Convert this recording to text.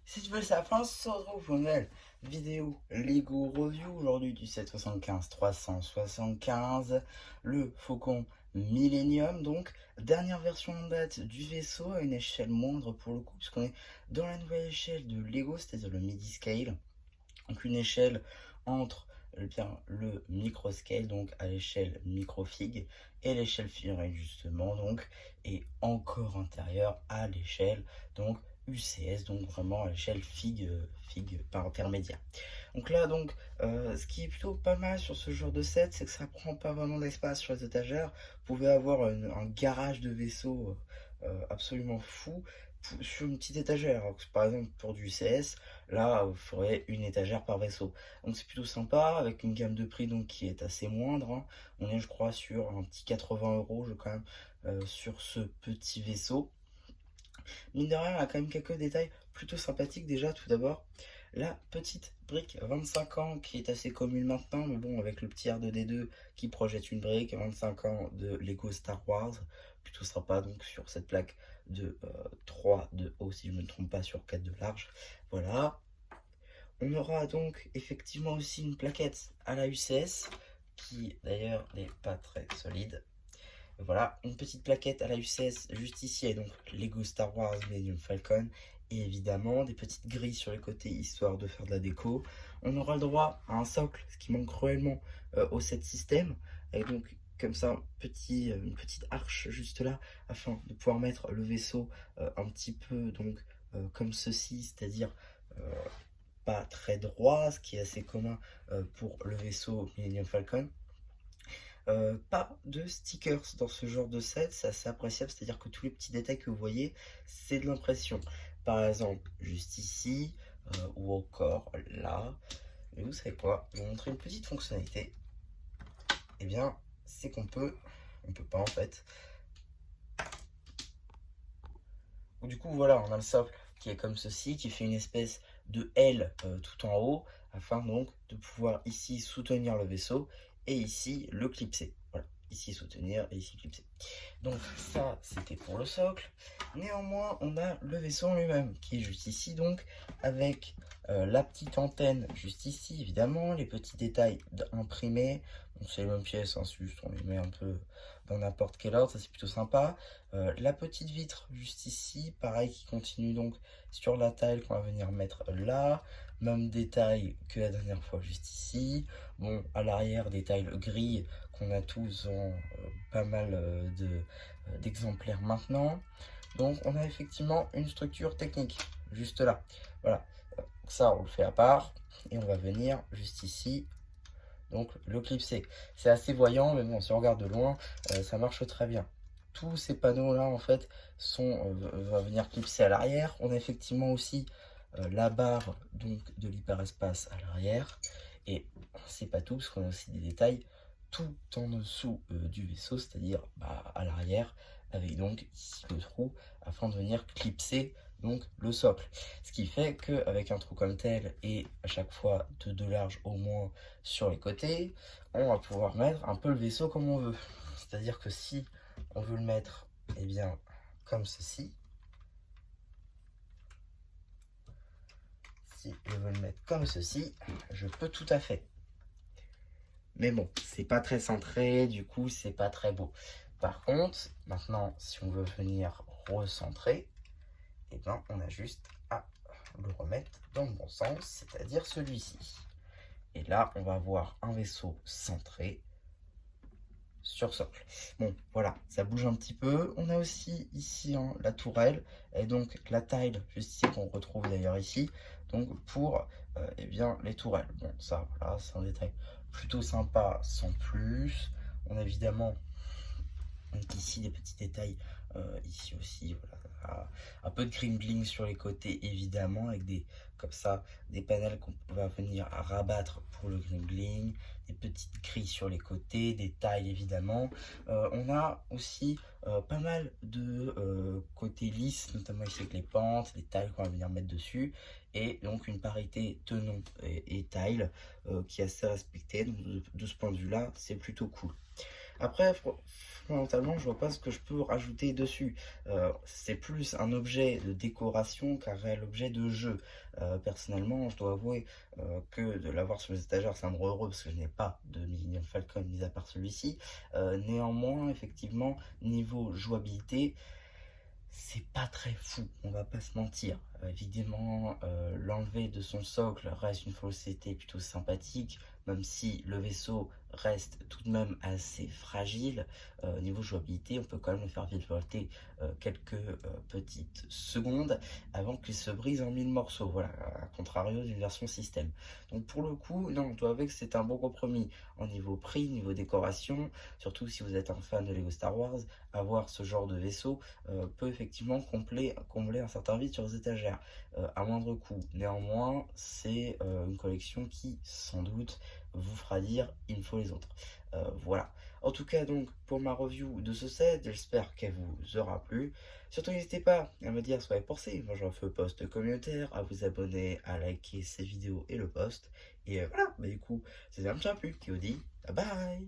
Si tu veux ça fin, on se retrouve pour une nouvelle vidéo Lego Review aujourd'hui du 775 375, le Faucon Millennium, donc dernière version en date du vaisseau à une échelle moindre pour le coup, puisqu'on est dans la nouvelle échelle de Lego, c'est-à-dire le midi scale, donc une échelle entre bien le micro scale, donc à l'échelle microfig, et l'échelle figurine justement, donc, et encore intérieure à l'échelle donc UCS, donc vraiment à l'échelle fig par intermédiaire. Donc là, donc, ce qui est plutôt pas mal sur ce genre de set, c'est que ça prend pas vraiment d'espace sur les étagères. Vous pouvez avoir un garage de vaisseau absolument fou sur une petite étagère. Alors que, par exemple, pour du CS, là, vous ferez une étagère par vaisseau. Donc c'est plutôt sympa, avec une gamme de prix donc, qui est assez moindre, hein. On est, je crois, sur un petit 80 € quand même, sur ce petit vaisseau. Mine de rien, elle a quand même quelques détails plutôt sympathiques déjà. Tout d'abord, la petite brique 25 ans qui est assez commune maintenant, mais bon, avec le petit R2D2 qui projette une brique, 25 ans de Lego Star Wars, plutôt sympa donc sur cette plaque de 3 de haut, si je ne me trompe pas, sur 4 de large. Voilà. On aura donc effectivement aussi une plaquette à la UCS qui d'ailleurs n'est pas très solide. Voilà, une petite plaquette à la UCS juste ici, et donc Lego Star Wars Millennium Falcon, et évidemment des petites grilles sur les côtés histoire de faire de la déco. On aura le droit à un socle, ce qui manque cruellement au set système, et donc comme ça une petite arche juste là, afin de pouvoir mettre le vaisseau un petit peu donc comme ceci, c'est-à-dire pas très droit, ce qui est assez commun pour le vaisseau Millennium Falcon. Pas de stickers dans ce genre de set, c'est assez appréciable, c'est-à-dire que tous les petits détails que vous voyez, c'est de l'impression. Par exemple, juste ici, ou encore là. Mais vous savez quoi, je vais vous montrer une petite fonctionnalité. Eh bien, c'est on peut pas en fait. Du coup, voilà, on a le socle qui est comme ceci, qui fait une espèce de L tout en haut, afin donc de pouvoir ici soutenir le vaisseau, et ici le clipser. Voilà, ici soutenir et ici clipser. Donc ça, c'était pour le socle. Néanmoins, on a le vaisseau en lui-même, qui est juste ici, donc, avec la petite antenne juste ici, évidemment, les petits détails imprimés. Bon, c'est les mêmes pièces, hein, c'est juste on les met un peu dans n'importe quel ordre, ça c'est plutôt sympa. La petite vitre juste ici, pareil, qui continue donc sur la taille qu'on va venir mettre là. Même détail que la dernière fois juste ici. Bon, à l'arrière, détail gris qu'on a tous en pas mal d'exemplaires maintenant. Donc on a effectivement une structure technique juste là. Voilà, ça on le fait à part, et on va venir juste ici donc le clipser. C'est assez voyant, mais bon, si on regarde de loin, ça marche très bien. Tous ces panneaux là en fait va venir clipser à l'arrière. On a effectivement aussi la barre donc de l'hyperespace à l'arrière, et c'est pas tout parce qu'on a aussi des détails tout en dessous du vaisseau, c'est-à-dire à l'arrière, avec donc ici le trou afin de venir clipser donc le socle. Ce qui fait qu'avec un trou comme tel et à chaque fois de large au moins sur les côtés, on va pouvoir mettre un peu le vaisseau comme on veut. C'est-à-dire que si on veut le mettre eh bien comme ceci, si je veux le mettre comme ceci, je peux tout à fait. Mais bon, c'est pas très centré, du coup c'est pas très beau. Par contre, maintenant si on veut venir recentrer, et ben on a juste à le remettre dans le bon sens, c'est-à-dire celui-ci. Et là, on va avoir un vaisseau centré sur socle. Bon, voilà, ça bouge un petit peu. On a aussi ici hein, la tourelle, et donc la tile, juste ici, qu'on retrouve d'ailleurs ici, donc pour eh bien, les tourelles. Bon, ça, voilà, c'est un détail plutôt sympa, sans plus. On a évidemment donc ici des petits détails, ici aussi, voilà, un peu de crinkling sur les côtés évidemment, avec des comme ça des panels qu'on va venir à rabattre pour le crinkling, des petites grilles sur les côtés, des tailles évidemment. On a aussi pas mal de côtés lisses, notamment ici avec les pentes, les tailles qu'on va venir mettre dessus, et donc une parité tenon et taille qui est assez respectée. Donc de ce point de vue là, c'est plutôt cool. Après, fondamentalement, je vois pas ce que je peux rajouter dessus. C'est plus un objet de décoration qu'un réel objet de jeu. Personnellement, je dois avouer que de l'avoir sur mes étagères, ça me rend heureux parce que je n'ai pas de Millennium Falcon mis à part celui-ci. Néanmoins, effectivement, niveau jouabilité, c'est pas très fou, on va pas se mentir. Évidemment, l'enlever de son socle reste une fonctionnalité plutôt sympathique, même si le vaisseau reste tout de même assez fragile. Niveau jouabilité, on peut quand même le faire virevolter quelques petites secondes avant qu'il se brise en mille morceaux. Voilà, à contrario d'une version système. Donc pour le coup, non, on doit avouer que c'est un bon compromis en niveau prix, niveau décoration, surtout si vous êtes un fan de Lego Star Wars, avoir ce genre de vaisseau peut effectivement combler un certain vide sur les étagères à moindre coût. Néanmoins, c'est une collection qui, sans doute, vous fera dire il me faut les autres. Voilà. En tout cas, donc, pour ma review de ce set, j'espère qu'elle vous aura plu. Surtout, n'hésitez pas à me dire ce que vous avez pensé. Moi, j'en fais post communautaire, à vous abonner, à liker ces vidéos et le post. Et voilà, bah, du coup, c'est un petit peu plus qui vous dit bye bye.